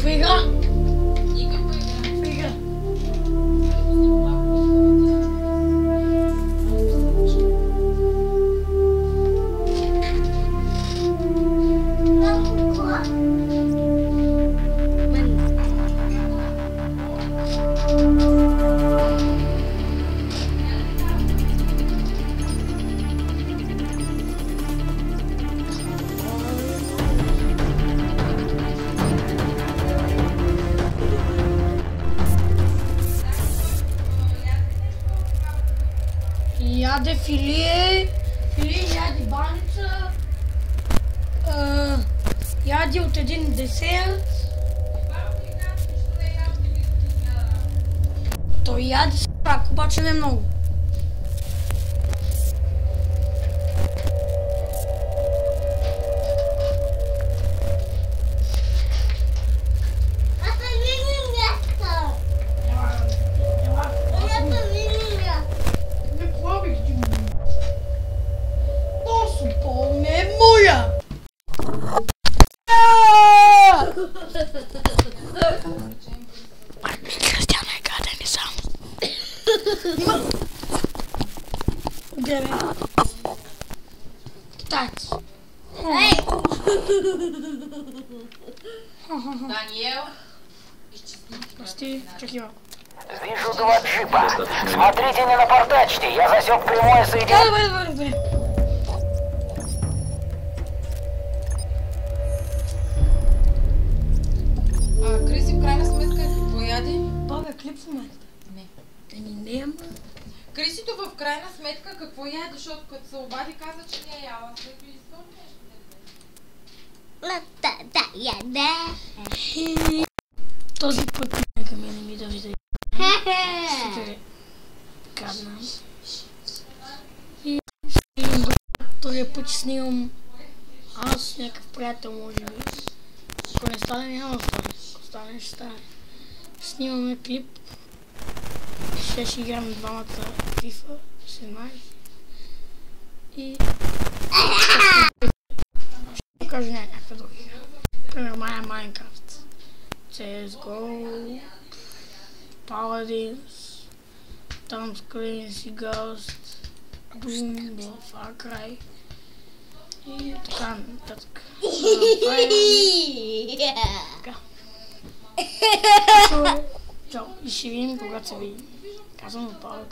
Каква игра? Никаква игра. Каква игра? Яде филие, яде баница, яде от един десерт. Той яде с пак, обаче не много. Cristiano è cadendo in sangue. Taci. Даниел. Прости, чекива. Вижу 2 джипа. Смотрите, не напортачьте. Я засек прямое соединение. Добре. Криси, в крайна сметка, какво яде? Бабе, клип в момента. Не. Няма. Крисито в крайна сметка какво яде, защото като се обади каза, че не е яла. След това изпълни нещо. яде. Този път нека ми не ми да видя. Ще кадна. И този път ще снимам аз, някакъв приятел, може би. Ако не стане, няма да стане. Ако стане, ще стане. Снимаме клип. Ще играме двамата FIFA 17. И ще покажа някаква друга игра. Пример, Minecraft, CSGO, Paladins, Tom Clancy Ghost, Doom, Far Cry и така нататък. Така. Чао. И ще видим когато се видим. Казвам от Павел.